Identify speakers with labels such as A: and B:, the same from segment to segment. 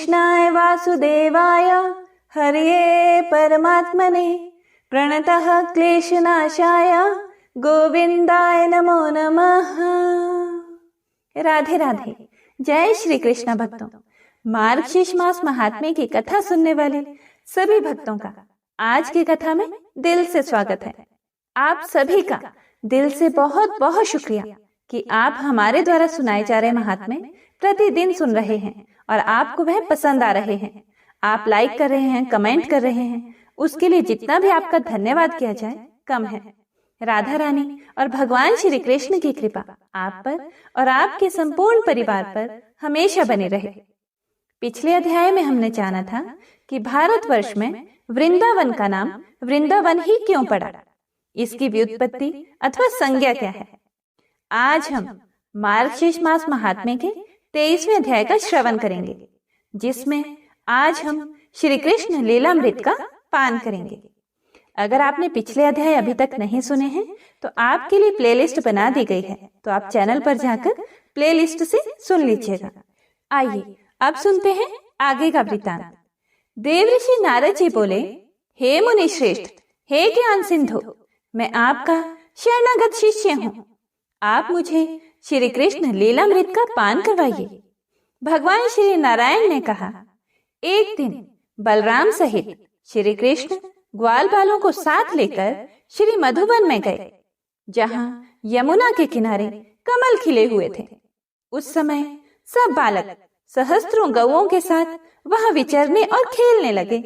A: कृष्णाय वासुदेवाय हरये परमात्मने प्रणतः क्लेशनाशाय गोविंदाय नमो नमः। राधे राधे। जय श्री कृष्ण भक्तों। मार्गशीर्ष मास महात्म्य की कथा सुनने वाले सभी भक्तों का आज की कथा में दिल से स्वागत है। आप सभी का दिल से बहुत बहुत शुक्रिया कि आप हमारे द्वारा सुनाए जा रहे महात्म्य प्रतिदिन सुन रहे हैं और आपको वह पसंद आ रहे हैं। आप लाइक कर रहे हैं, कमेंट कर रहे हैं, उसके लिए जितना भी आपका धन्यवाद किया जाए कम है। राधा रानी और भगवान श्री कृष्ण की कृपा आप पर और आपके संपूर्ण परिवार पर हमेशा बनी रहे। पिछले अध्याय में हमने जाना था कि भारतवर्ष में वृंदावन का नाम वृंदावन ही क्यों पड़ा, इसकी व्युत्पत्ति अथवा संज्ञा क्या है। आज हम मार्गशीर्ष मास महात्म्य के 23वें अध्याय का श्रवण करेंगे, जिसमें आज हम श्री कृष्ण लीलामृत का पान करेंगे। अगर आपने पिछले अध्याय अभी तक नहीं सुने हैं तो आपके लिए प्लेलिस्ट बना दी गई है, तो आप चैनल पर जाकर प्लेलिस्ट से सुन लीजिएगा। आइए अब सुनते हैं आगे का वृत्तांत। देवऋषि नारद जी बोले, हे मुनि श्रेष्ठ, हे ज्ञान सिंधु, मैं आपका शरणागत शिष्य हूँ। आप मुझे श्री कृष्ण लीलामृत का पान करवाइए। भगवान श्री नारायण ने कहा, एक दिन बलराम सहित श्री कृष्ण ग्वाल बालों को साथ लेकर श्री मधुवन में गए, जहाँ यमुना के किनारे कमल खिले हुए थे। उस समय सब बालक सहस्त्रों गौओं के साथ वहां विचरने और खेलने लगे।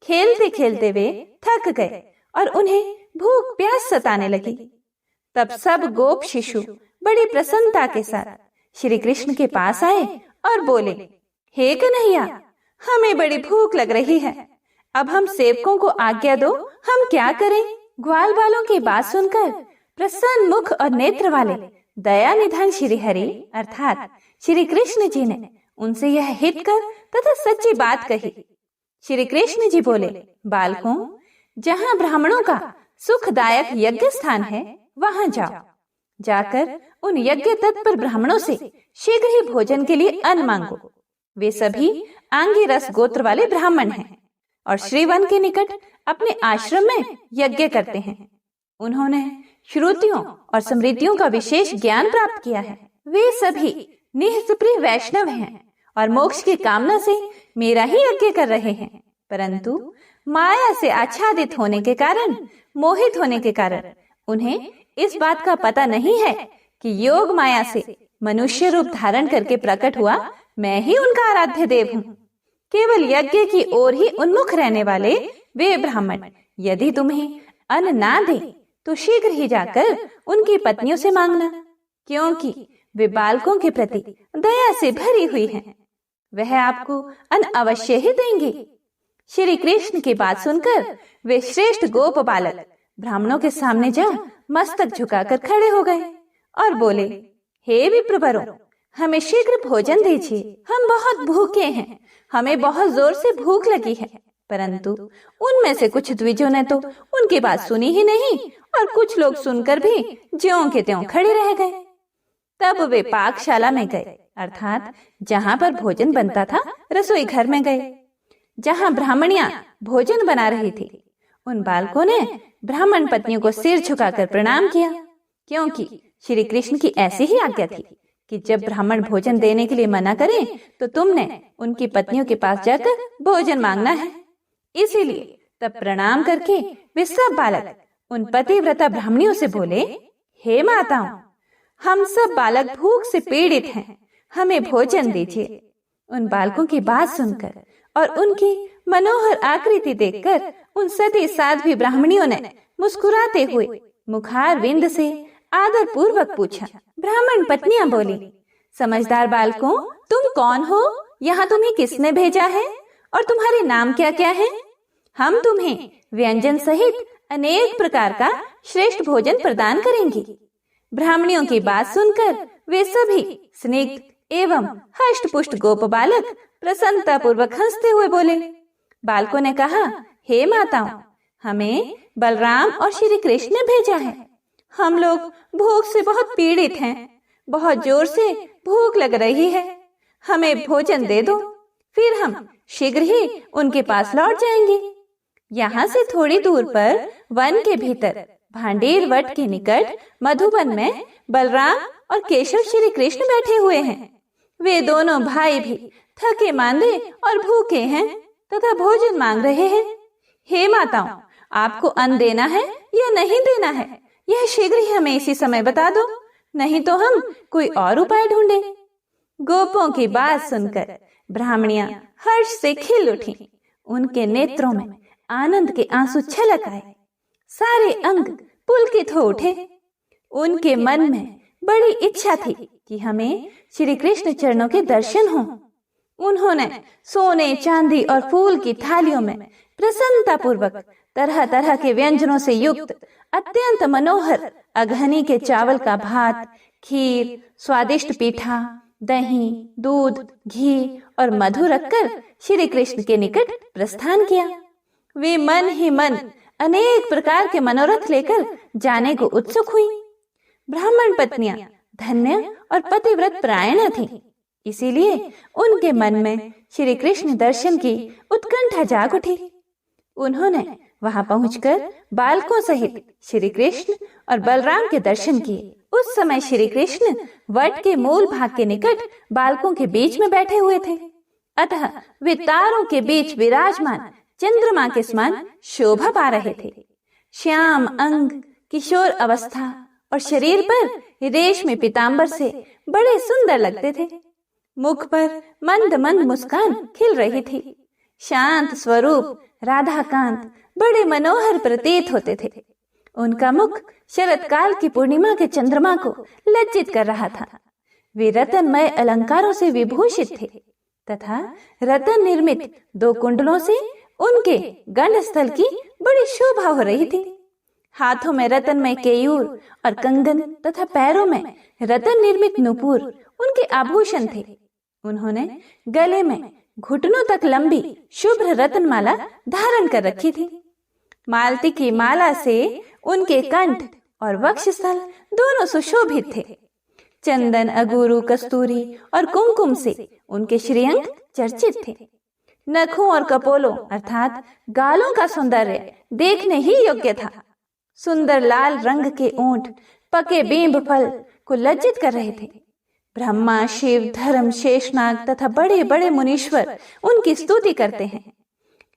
A: खेलते खेलते वे थक गए और उन्हें भूख प्यास सताने लगी। तब सब गोप शिशु बड़ी प्रसन्नता के साथ श्री कृष्ण के पास आए और बोले, हे कन्हैया, हमें बड़ी भूख लग रही है, अब हम सेवकों को आज्ञा दो, हम क्या करें। ग्वाल बालों की बात सुनकर प्रसन्न मुख और नेत्र वाले दया निधान श्री हरि अर्थात श्री कृष्ण जी ने उनसे यह हित कर तथा सच्ची बात कही। श्री कृष्ण जी बोले, बालकों, जहाँ ब्राह्मणों का सुखदायक यज्ञ स्थान है वहां जाओ। जाकर उन यज्ञ तत्पर ब्राह्मणों से शीघ्र ही भोजन के लिए अन्न मांगो। वे सभी आंगी रस गोत्र वाले ब्राह्मण हैं और श्रीवन के निकट अपने आश्रम में यज्ञ करते हैं। उन्होंने श्रुतियों और स्मृतियों का विशेष ज्ञान प्राप्त किया है। वे सभी निःस्पृह वैष्णव हैं और मोक्ष की कामना से मेरा ही यज्ञ कर रहे हैं, परंतु माया से आच्छादित होने के कारण, मोहित होने के कारण उन्हें इस बात का पता नहीं है कि योग माया से मनुष्य रूप धारण करके प्रकट हुआ मैं ही उनका आराध्य देव हूँ। केवल यज्ञ की ओर ही उन्मुख रहने वाले वे ब्राह्मण यदि तुम्हें अन्न ना दे तो शीघ्र ही जाकर उनकी पत्नियों से मांगना, क्योंकि वे बालकों के प्रति दया से भरी हुई हैं। वह आपको अन्न अवश्य ही देंगे। श्री कृष्ण की बात सुनकर वे श्रेष्ठ गोप बालक ब्राह्मणों के सामने जा मस्तक झुकाकर खड़े हो गए और बोले, हे विप्रवरों, हमें शीघ्र भोजन दीजिए, हम बहुत भूखे हैं, हमें बहुत जोर से भूख लगी है। परंतु उनमें से कुछ द्विजों ने तो उनकी बात सुनी ही नहीं और कुछ लोग सुनकर भी ज्यों के त्यों खड़े रह गए। तब वे पाकशाला में गए, अर्थात जहाँ पर भोजन बनता था रसोई घर में गए, जहाँ ब्राह्मणियां भोजन बना रही थी। उन बालकों ने ब्राह्मण पत्नियों को सिर झुकाकर प्रणाम किया, क्योंकि श्री कृष्ण की ऐसी ही आज्ञा थी कि जब ब्राह्मण भोजन देने के लिए मना करें तो तुमने उनकी पत्नियों के पास जाकर भोजन मांगना है। इसीलिए तब प्रणाम करके वे सब बालक उन पतिव्रता ब्राह्मणियों से बोले, हे माताओं, हम सब बालक भूख से पीड़ित हैं, हमें भोजन दीजिए। उन बालकों की बात सुनकर और उनकी मनोहर आकृति देखकर उन सती साध्वी ब्राह्मणियों ने मुस्कुराते हुए मुखार विंद से आदर पूर्वक पूछा। ब्राह्मण पत्नियां बोली, समझदार बालकों, तुम कौन हो, यहाँ तुम्हें किसने भेजा है और तुम्हारे नाम क्या क्या है? हम तुम्हें व्यंजन सहित अनेक प्रकार का श्रेष्ठ भोजन प्रदान करेंगे। ब्राह्मणियों की बात सुनकर वे सभी स्निग्ध एवं हष्ट पुष्ट गोप बालक प्रसन्नता पूर्वक हंसते हुए बोले। बालकों ने कहा, हे माताओं, हमें बलराम और श्री कृष्ण ने भेजा है। हम लोग भूख से बहुत पीड़ित हैं, बहुत जोर से भूख लग रही है, हमें भोजन दे दो। फिर हम शीघ्र ही उनके पास लौट जाएंगे। यहाँ से थोड़ी दूर पर वन के भीतर भांडेर वट के निकट मधुबन में बलराम और केशव श्री कृष्ण बैठे हुए हैं। वे दोनों भाई भी थके मांदे और भूखे हैं तथा भोजन मांग रहे हैं। हे माताओं, आपको अन्न देना है या नहीं देना है, यह शीघ्र ही हमें इसी समय बता दो, नहीं तो हम कोई और उपाय ढूंढे। गोपों की बात सुनकर ब्राह्मणियां हर्ष से खिल उठी। उनके नेत्रों में आनंद के आंसू छलक आए, सारे अंग पुलकित हो उठे। उनके मन में बड़ी इच्छा थी कि हमें श्री कृष्ण चरणों के दर्शन हों। उन्होंने सोने चांदी और फूल की थालियों में प्रसन्नता पूर्वक तरह तरह के व्यंजनों से युक्त अत्यंत मनोहर अघनी के चावल का भात, खीर, स्वादिष्ट पीठा, दही, दूध, घी और मधु रखकर श्री कृष्ण के निकट प्रस्थान किया। वे मन ही मन अनेक प्रकार के मनोरथ लेकर जाने को उत्सुक हुई। ब्राह्मण पत्नियां धन्य और पतिव्रत परायण थीं, इसीलिए उनके मन में श्री कृष्ण दर्शन की उत्कंठा जाग उठी। उन्होंने वहां पहुंचकर बालकों सहित श्री कृष्ण और बलराम के दर्शन किए। उस समय श्री कृष्ण वट के मूल भाग के निकट बालकों के बीच में बैठे हुए थे, अतः वे तारों के बीच विराजमान चंद्रमा के समान शोभा पा रहे थे। श्याम अंग, किशोर अवस्था और शरीर पर रेशमी पीतांबर से बड़े सुंदर लगते थे। मुख पर मंद मंद मुस्कान खिल रही थी। शांत स्वरूप राधाकांत बड़े मनोहर प्रतीत होते थे। उनका मुख शरत काल की पूर्णिमा के चंद्रमा को लज्जित कर रहा था। वे रतनमय अलंकारों से विभूषित थे तथा रतन निर्मित 2 कुंडलों से उनके गंडस्थल की बड़ी शोभा हो रही थी। हाथों में रतनमय केयूर और कंगन तथा पैरों में रतन निर्मित नुपुर उनके आभूषण थे। उन्होंने गले में घुटनों तक लंबी शुभ्र रत्नमाला धारण कर रखी थी। मालती की माला से उनके कंठ और वक्षस्थल दोनों सुशोभित थे। चंदन, अगुरु, कस्तूरी और कुमकुम से उनके श्रीअंग चर्चित थे। नखों और कपोलों अर्थात गालों का सौंदर्य देखने ही योग्य था। सुंदर लाल रंग के ऊंट पके बींब फल को लज्जित कर रहे थे। ब्रह्मा, शिव, धर्म, शेषनाग तथा बड़े बड़े मुनीश्वर उनकी स्तुति करते हैं।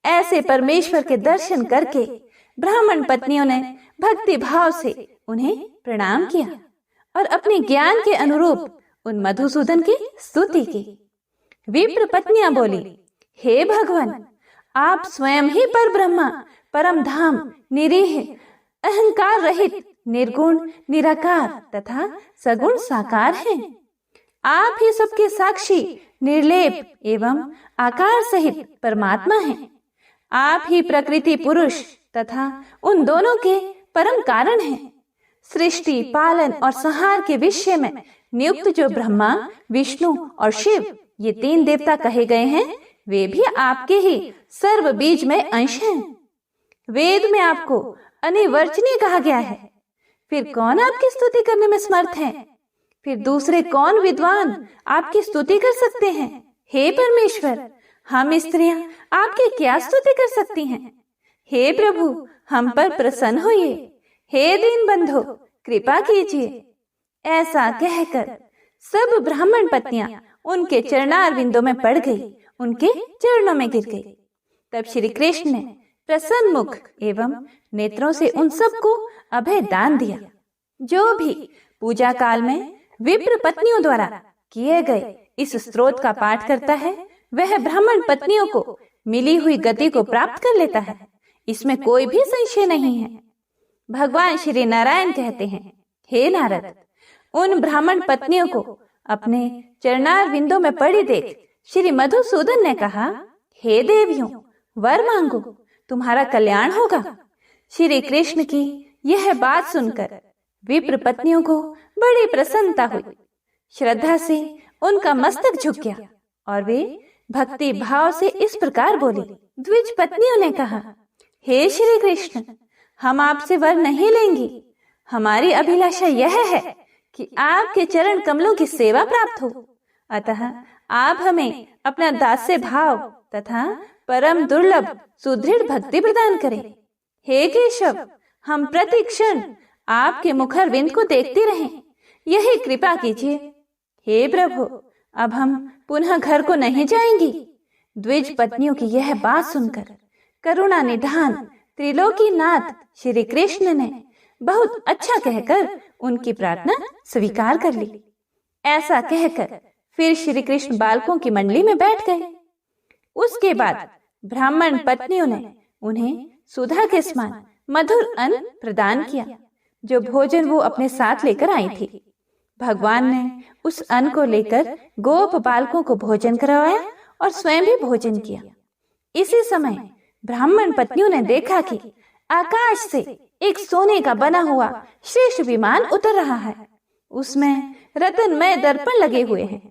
A: ऐसे परमेश्वर के दर्शन करके ब्राह्मण पत्नियों ने भक्ति भाव से उन्हें प्रणाम किया और अपने ज्ञान के अनुरूप उन मधुसूदन की स्तुति की। विप्र पत्नियां बोली, हे भगवान, आप स्वयं ही पर ब्रह्मा, परम धाम, निरीह, अहंकार रहित, निर्गुण, निराकार तथा सगुण साकार हैं। आप ही सबके साक्षी, निर्लेप एवं आकार सहित परमात्मा हैं। आप ही प्रकृति पुरुष तथा उन दोनों के परम कारण हैं। सृष्टि, पालन और संहार के विषय में नियुक्त जो ब्रह्मा, विष्णु और शिव ये 3 देवता कहे गए हैं, वे भी आपके ही सर्व बीज में अंश हैं। वेद में आपको अनिवर्चनीय कहा गया है, फिर कौन आपकी स्तुति करने में समर्थ है? फिर दूसरे कौन विद्वान आपकी स्तुति कर सकते हैं? हे परमेश्वर, हम स्त्रियां आपकी क्या स्तुति कर सकती हैं? हे प्रभु, हम पर प्रसन्न होइए। हे दीन बंधो, कृपा कीजिए। ऐसा कहकर सब ब्राह्मण पत्नियां उनके चरणार विंदों में पड़ गई, उनके चरणों में गिर गई। तब श्री कृष्ण ने प्रसन्न मुख एवं नेत्रों से उन सबको अभय दान दिया। जो भी पूजा काल में विप्र पत्नियों द्वारा किए गए इस स्तोत्र का पाठ करता है, वह ब्राह्मण पत्नियों को मिली हुई गति को प्राप्त कर लेता है। इसमें कोई भी संशय नहीं है। भगवान श्री नारायण कहते हैं, हे नारद, उन ब्राह्मण पत्नियों को अपने चरणार विंदों में पड़ी देख श्री मधुसूदन ने कहा, हे देवियों, वर मांगो, तुम्हारा कल्याण होगा। श्री कृष्ण की यह बात सुनकर विप्र पत्नियों को बड़ी प्रसन्नता हुई। श्रद्धा से उनका मस्तक झुक गया और वे भक्ति भाव से इस प्रकार बोली। द्विज पत्नियों ने कहा, हे श्री कृष्ण, हम आपसे वर नहीं लेंगी। हमारी अभिलाषा यह है कि आपके चरण कमलों की सेवा प्राप्त हो। अतः आप हमें अपना दास्य भाव तथा परम दुर्लभ सुदृढ़ भक्ति प्रदान करें। हे केशव, हम प्रति क्षण आपके मुखारविंद को देखते रहें, यही कृपा कीजिए। हे प्रभु, अब हम पुनः घर को नहीं जाएंगी। द्विज पत्नियों की यह बात सुनकर करुणा निधान त्रिलोकीनाथ श्री कृष्ण ने बहुत अच्छा कहकर उनकी प्रार्थना स्वीकार कर ली। ऐसा कहकर फिर श्री कृष्ण बालकों की मंडली में बैठ गए। उसके बाद ब्राह्मण पत्नियों ने उन्हें सुधा के समान मधुर अन्न प्रदान किया, जो भोजन वो अपने साथ लेकर आई थी। भगवान ने उस अन्न को लेकर गोप बालकों को भोजन करवाया और स्वयं भी भोजन किया। इसी समय ब्राह्मण पत्नियों ने देखा कि आकाश से एक सोने का बना हुआ श्रेष्ठ विमान उतर रहा है। उसमें रत्नमय दर्पण लगे हुए हैं।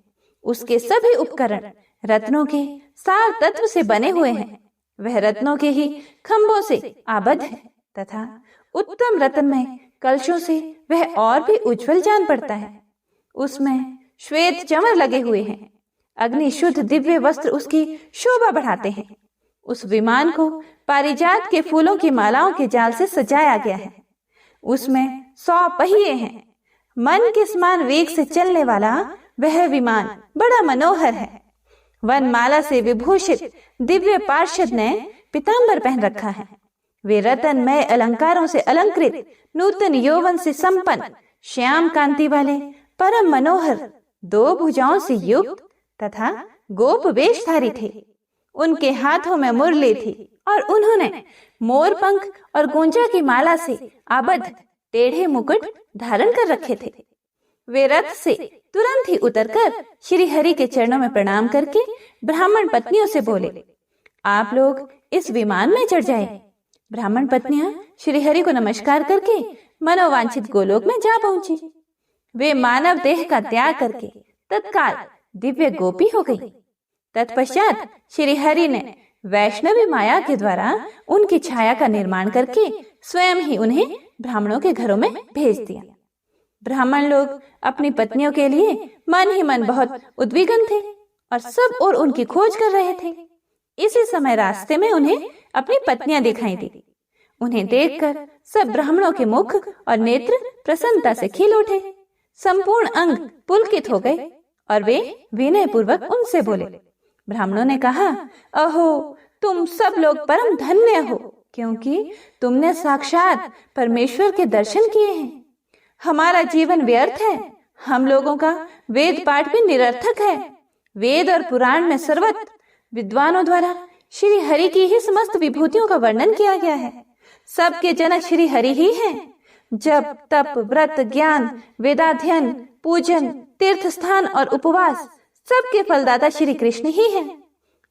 A: उसके सभी उपकरण रत्नों के सार तत्व से बने हुए हैं। वह रत्नों के ही खंभों से आबद्ध है तथा उत्तम रत्नमय कलशों से वह और भी उज्जवल जान पड़ता है। उसमें श्वेत चमर लगे हुए हैं। अग्नि शुद्ध दिव्य वस्त्र उसकी शोभा बढ़ाते हैं। उस विमान को पारिजात के फूलों की मालाओं के जाल से सजाया गया है। उसमें 100 पहिए हैं। मन के समान वेग से चलने वाला वह विमान बड़ा मनोहर है। वनमाला से विभूषित दिव्य पार्षद ने पीतांबर पहन रखा है। वे रत्नमय अलंकारों से अलंकृत, नूतन यौवन से संपन्न, श्याम कांति वाले, परम मनोहर, 2 भुजाओं से युक्त तथा गोप वेशधारी थे। उनके हाथों में मुरली थी और उन्होंने मोर पंख और गुंजा की माला से आबद्ध टेढ़े मुकुट धारण कर रखे थे। वे रथ से तुरंत ही उतरकर श्री हरि के चरणों में प्रणाम करके ब्राह्मण पत्नियों से बोले, आप लोग इस विमान में चढ़ जाए। ब्राह्मण पत्नियां श्री हरि को नमस्कार करके मनोवांछित गोलोक में जा पहुंची। वे मानव देह का त्याग करके तत्काल दिव्य गोपी हो गई। तत्पश्चात श्री हरि ने वैष्णवी माया के द्वारा उनकी छाया का निर्माण करके स्वयं ही उन्हें ब्राह्मणों के घरों में भेज दिया। ब्राह्मण लोग अपनी पत्नियों के लिए मन ही मन बहुत उद्विग्न थे और सब और उनकी खोज कर रहे थे। इसी समय रास्ते में उन्हें अपनी पत्नियां दिखाई दी। उन्हें देखकर सब ब्राह्मणों के मुख और नेत्र प्रसन्नता से खिल उठे। संपूर्ण अंग पुलकित हो गए और वे विनय पूर्वक उनसे बोले। ब्राह्मणों ने कहा, अहो, तुम सब लोग परम धन्य हो, क्योंकि तुमने साक्षात परमेश्वर के दर्शन किए हैं। हमारा जीवन व्यर्थ है। हम लोगों का वेद पाठ भी निरर्थक है। वेद और पुराण में सर्वत्र विद्वानों द्वारा श्री हरि की ही समस्त विभूतियों का वर्णन किया गया है। सबके जनक श्री हरि ही हैं। जप, तप, व्रत, ज्ञान, वेदाध्ययन, पूजन, तीर्थ स्थान और उपवास सबके फलदाता श्री कृष्ण ही हैं।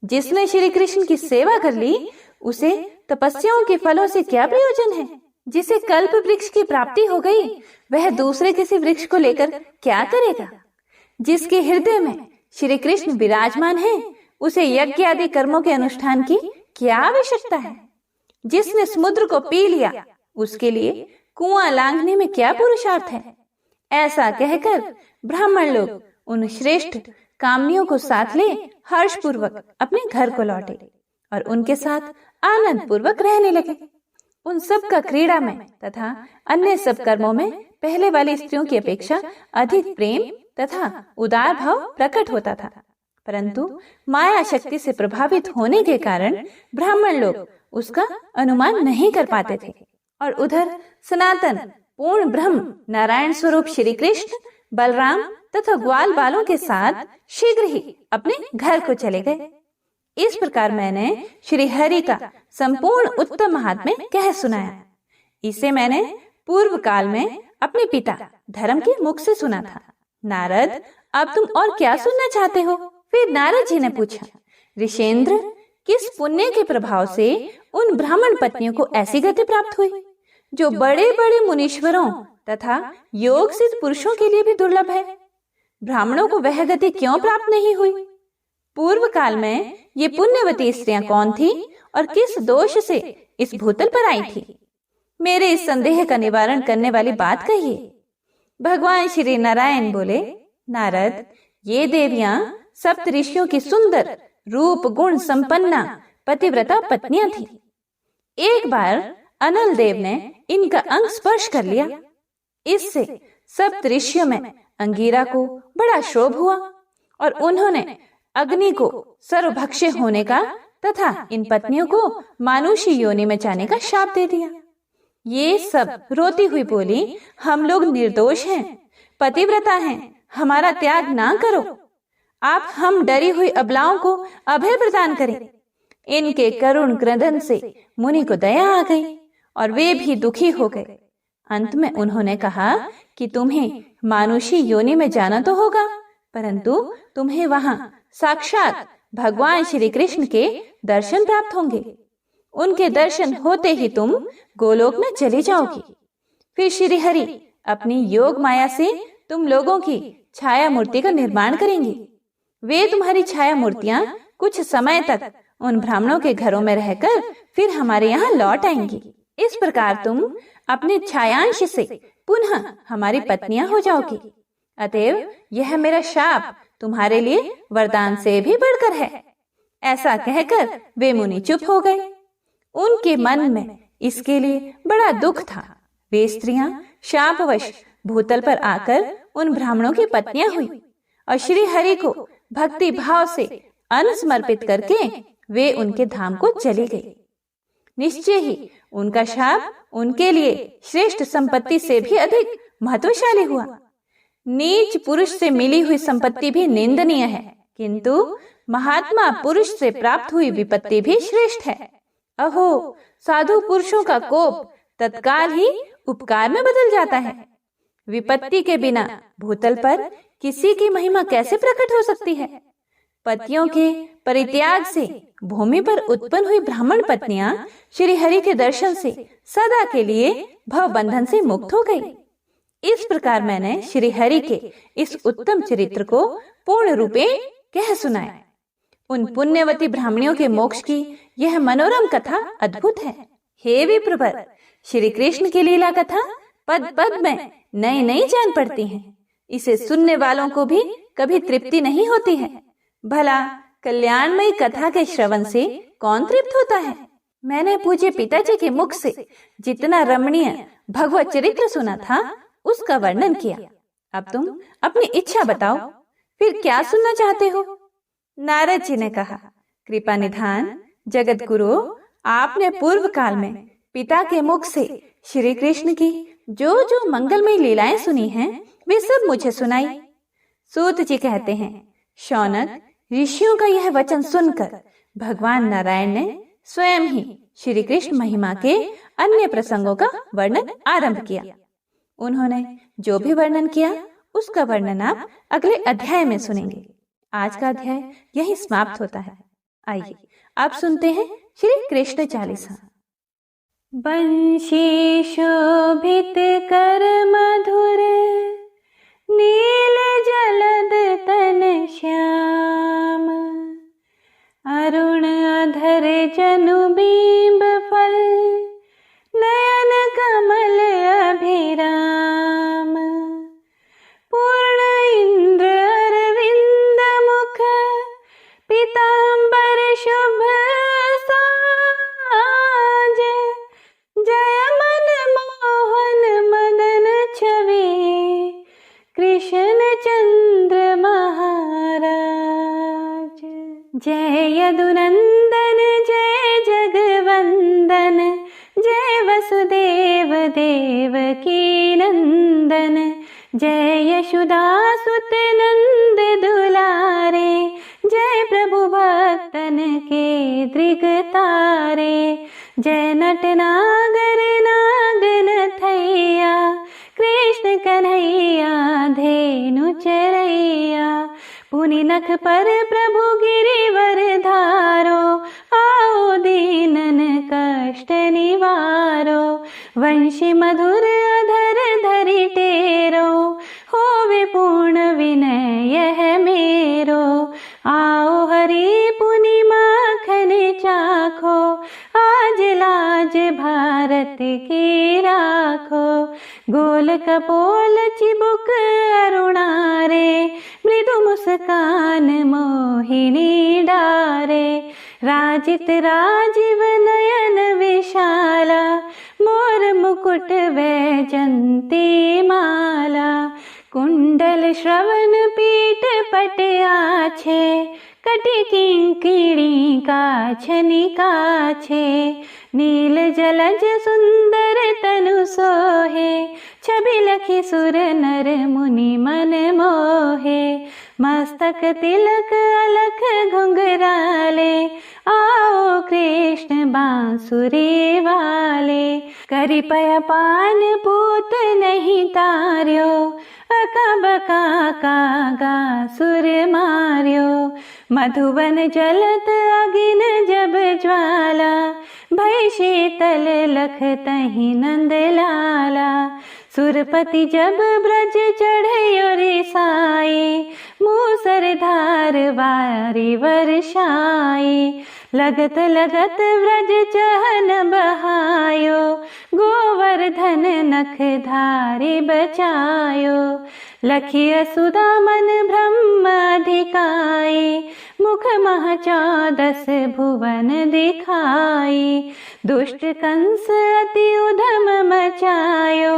A: जिसने श्री कृष्ण की सेवा कर ली, उसे तपस्याओं के फलों से क्या प्रयोजन है। जिसे कल्प वृक्ष की प्राप्ति हो गई, वह दूसरे किसी वृक्ष को लेकर क्या करेगा। जिसके हृदय में श्री कृष्ण विराजमान है, उसे यज्ञ आदि कर्मों के अनुष्ठान की क्या आवश्यकता है। जिसने समुद्र को पी लिया, उसके लिए कुआं लांघने में क्या पुरुषार्थ है। ऐसा कहकर ब्राह्मण लोग उन श्रेष्ठ कामनियों को साथ ले हर्ष पूर्वक अपने घर को लौटे और उनके साथ आनंद पूर्वक रहने लगे। उन सब का क्रीड़ा में तथा अन्य सब कर्मों में पहले वाली स्त्रियों की अपेक्षा अधिक प्रेम तथा उदार भाव प्रकट होता था, परंतु माया शक्ति से प्रभावित होने के कारण ब्राह्मण लोग उसका अनुमान नहीं कर पाते थे। और उधर सनातन पूर्ण ब्रह्म नारायण स्वरूप श्री कृष्ण, बलराम तथा ग्वाल बालों के साथ शीघ्र ही अपने घर को चले गए। इस प्रकार मैंने श्री हरि का संपूर्ण उत्तम महात्म्य कह सुनाया। इसे मैंने पूर्व काल में अपने पिता धर्म के मुख से सुना था। नारद, अब तुम और क्या सुनना चाहते हो? फिर नारद जी ने पूछा, ऋषेंद्र, किस पुण्य के प्रभाव से उन ब्राह्मण पत्नियों को ऐसी गति प्राप्त हुई, जो बड़े बड़े मुनीश्वरों तथा योग सिद्ध पुरुषों के लिए भी दुर्लभ है? ब्राह्मणों को वह गति क्यों प्राप्त नहीं हुई? पूर्व काल में ये पुण्यवती स्त्रियां कौन थी और किस दोष से इस भूतल पर आई थी? मेरे इस संदेह का निवारण करने वाली बात कहिए। भगवान श्री नारायण बोले, नारद, ये देवियां सप्त ऋषियों की सुंदर रूप गुण संपन्ना पतिव्रता पत्नियां थीं। एक बार अनल देव ने इनका अंग स्पर्श कर लिया। इससे सप्त ऋषियों में अंगीरा को बड़ा क्षोभ हुआ और उन्होंने अग्नि को सर्वभक्ष्य होने का तथा इन पत्नियों को मानुषी योनि में जाने का शाप दे दिया। ये सब रोती हुई बोली, हम लोग निर्दोष हैं, पतिव्रता हैं, हमारा त्याग ना करो, आप हम डरी हुई अबलाओं को अभय प्रदान करें। इनके करुण क्रंदन से मुनि को दया आ गई और वे भी दुखी हो गए। अंत में उन्होंने कहा कि तुम्हें मानुषी योनि में जाना तो होगा, परंतु तुम्हें वहां साक्षात भगवान श्री कृष्ण के दर्शन प्राप्त होंगे। उनके दर्शन होते ही तुम गोलोक में चली जाओगी। फिर श्री हरि अपनी योग माया से तुम लोगों की छाया मूर्ति का निर्माण करेंगे। वे तुम्हारी छाया मूर्तियां कुछ समय तक उन ब्राह्मणों के घरों में रहकर फिर हमारे यहाँ लौट आएंगी। इस प्रकार तुम अपने छायांश से पुनः हमारी पत्नियां हो जाओगी। अतएव यह मेरा शाप तुम्हारे लिए वरदान से भी बढ़कर है। ऐसा कहकर वे मुनि चुप हो गए। उनके मन में इसके लिए बड़ा दुख था। वे स्त्रियां शापवश भूतल पर आकर उन ब्राह्मणों की पत्नियां हुई और श्री हरि को भक्ति भाव से अन्न समर्पित करके वे उनके धाम को चली गई। निश्चय ही उनका शाप उनके लिए श्रेष्ठ संपत्ति से भी अधिक महत्वशाली हुआ। नीच पुरुष से मिली हुई संपत्ति भी निंदनीय है, किंतु महात्मा पुरुष से प्राप्त हुई विपत्ति भी श्रेष्ठ है। अहो, साधु पुरुषों का कोप तत्काल ही उपकार में बदल जाता है। विपत्ति के बिना भूतल पर किसी की महिमा कैसे प्रकट हो सकती है। पतियों के परित्याग से भूमि पर उत्पन्न हुई ब्राह्मण पत्नियां श्री हरि के दर्शन से सदा के लिए भव बंधन से मुक्त हो गई। इस प्रकार मैंने श्री हरि के इस उत्तम चरित्र को पूर्ण रूपे कह सुनाया। उन पुण्यवती ब्राह्मणियों के मोक्ष की यह मनोरम कथा अद्भुत है। हे विप्रवर, श्री कृष्ण की लीला कथा पद पद में नई नई जान पड़ती है। इसे सुनने वालों को भी कभी तृप्ति नहीं होती है। भला कल्याणमयी कथा के श्रवण से कौन तृप्त होता है। मैंने पूज्य पिताजी के मुख से जितना रमणीय भगवत चरित्र सुना था उसका वर्णन किया। अब तुम अपनी इच्छा बताओ, फिर क्या सुनना चाहते हो। नारद जी ने कहा, कृपा निधान जगत गुरु, आपने पूर्व काल में पिता के मुख से श्री कृष्ण की जो जो मंगलमय लीलाएं सुनी हैं वे सब मुझे सुनाई। सूत जी कहते हैं, शौनक ऋषियों का यह वचन सुनकर भगवान नारायण ने स्वयं ही श्री कृष्ण महिमा के अन्य प्रसंगों का वर्णन आरंभ किया। उन्होंने जो भी वर्णन किया उसका वर्णन आप अगले अध्याय में सुनेंगे। आज का अध्याय यही समाप्त होता है। आइए आप सुनते हैं श्री कृष्ण चालीसा। बंशी शोभित कर मधुर, नील जलद तन श्याम, अरुण अधर जनु बिंब फल, नयन कमल अभिराम, पूर्ण इंद्र अरविंद मुख, पीतांबर शुभ साज, जय मन मोहन मदन छवि, कृष्ण चंद्र महाराज। जय यदुनंदन जय जगवंदन, जय वसुदेव देवकी नंदन, जय यशोदासुत नंद दुलारे, जय प्रभु भक्तन के दृग तारे, जय नट नागर नागन थैया, कृष्ण कन्हैया धेनु चरैया, पुनि नख पर प्रभु गिरिवर धारो, आओ दीनन कष्ट निवारो, वंशी मधुर अधर धरि टेरो, होवे पूर्ण विनय यह मेरो, आओ हरि पुनि माखन चाखो, आज लाज भारत की राखो, गोल कपोल चिबुक अरुणा रे, मृदु मुस्कान मोहिनी डारे। राजित राजीव नयन विशाला, मोर मुकुट वैजंती माला। कुंडल श्रवण पीठ पट आछे, कटि किंकिणी काछ निकाछे। नील जलज सुंदर तनु सोहे, छवि लखी सुर नर मुनि मन मोहे। मस्तक तिलक अलख घुंघराले, आओ कृष्ण बांसुरी वाले। करि पय पान पूत नहीं तार्यो, अका बका कागा सुर मार्यो। मधुवन जलत अगिन जब ज्वाला, भय शीतल लख तहि नंद लाला। सुरपति जब ब्रज चढ़यो रिसाई, मूसर धार वारी वर्षाई। लगत लगत ब्रज चहन बहायो, गोवर्धन नख धारी बचायो। लखिय सुधा मन ब्रह्म अधिकाई, मुख मह 14 भुवन दिखाई। दुष्ट कंस अति उधम मचायो,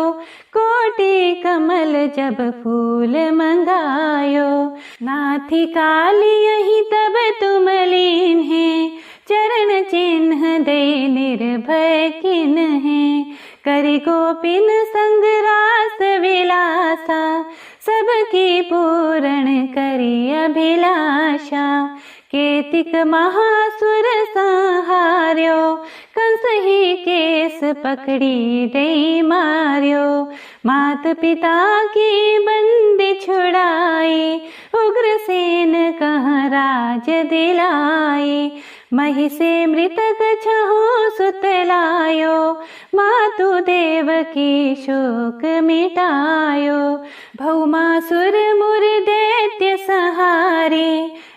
A: कोटि कमल जब फूल मंगायो। नाथी काली यही तब तुम लीन है, चरण चिन्ह दे निर्भय किन है। करि गोपिन संग रास विलासा, सबकी पूर्ण करी अभिलाषा। केतिक महासुर संहार्यो, कंस ही केस पकड़ी दे मार्यो। मात पिता की बंदी छुड़ाई, उग्रसेन कहाँ राज दिलाई। मही से मृतक छहु सुत लायो, मातु देव की शोक मिटायो। भौमासुर मुर दैत्य संहारी,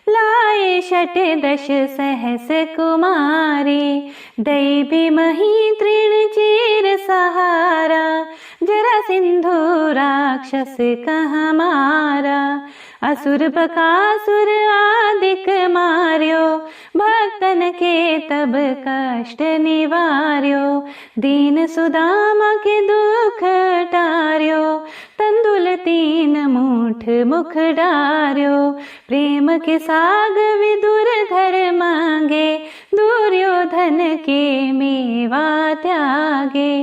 A: लाए 18 सहस कुमारी। दैवी मही तृण चीर सहारा, जरा सिंधु राक्षस कहाँ मारा। असुर बकासुर आदिक मार्यो, भक्तन के तब कष्ट निवार्यो। दीन सुदामा के दुख टार्यो, तंदुल 3 मूठ मुख डार्यो। प्रेम के साग विदुर घर मांगे, दुर्योधन के मेवा त्यागे।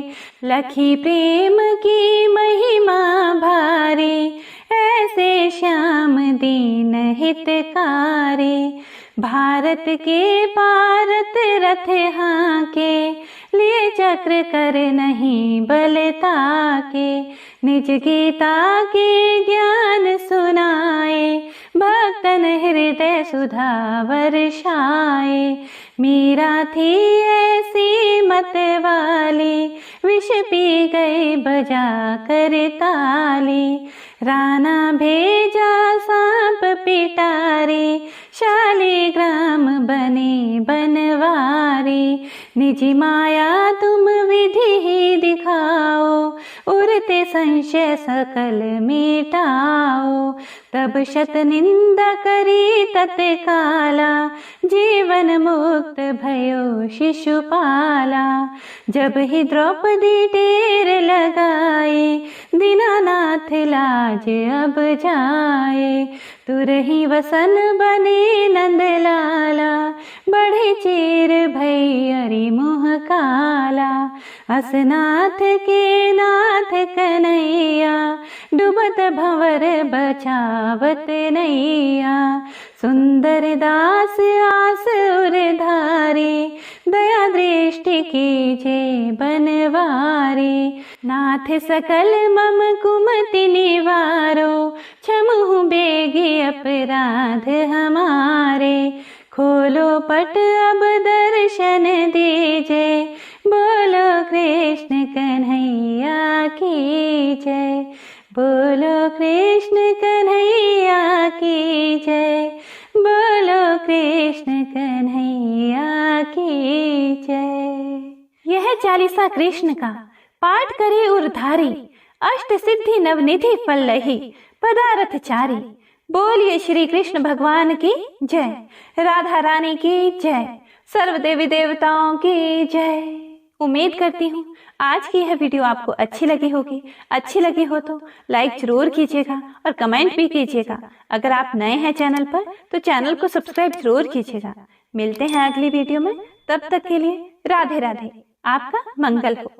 A: लखी प्रेम की महिमा भारी, ऐसे श्याम दीन हितकारी। भारत के पारत रथ हाके, लिए चक्र कर नहीं बलता के। निज गीता के ज्ञान सुनाए, भक्तन हृदय सुधा वर्षाए। मीरा थी ऐसी मत वाली, विष पी गई बजा कर ताली। राणा भेजा सांप पिटारी, शालिग्राम बने बनवारी। निजी माया तुम विधि ही दिखाओ, उड़ते संशय सकल मिटाओ। तब शत निंदा करी तत्काला, जीवन मुक्त भयो शिशुपाला। जब ही द्रौपदी टेर लगाए, दीनानाथ लाज अब जाए। तुरही वसन बने नंद लाला, बढ़े चीर भई अरि मुह काला। असनाथ के नाथ कन्हैया, डूबत भंवर बचावत नैया। सुंदर दास आस उरधारी, दया दृष्टि कीजे बनवारी। नाथ सकल मम कुमति निवारो, क्षमहु बेगी अपराध हमारे। खोलो पट अब दर्शन दीजे, बोलो कृष्ण कन्हैया की जय। बोलो कृष्ण कन्हैया की जय। बोलो कृष्ण कन्हैया की जय। यह चालीसा कृष्ण का पाठ करे उरधारी, अष्ट सिद्धि नवनिधि फल लही, पदारथ चारी। बोलिए श्री कृष्ण भगवान की जय, राधा रानी की जय, सर्व देवी देवताओं की जय। उम्मीद करती हूँ आज की यह वीडियो आपको अच्छी लगी होगी। अच्छी लगी हो तो लाइक जरूर कीजिएगा और कमेंट भी कीजिएगा। अगर आप नए हैं चैनल पर तो चैनल को सब्सक्राइब जरूर कीजिएगा। मिलते हैं अगली वीडियो में, तब तक के लिए राधे राधे। आपका मंगल हो।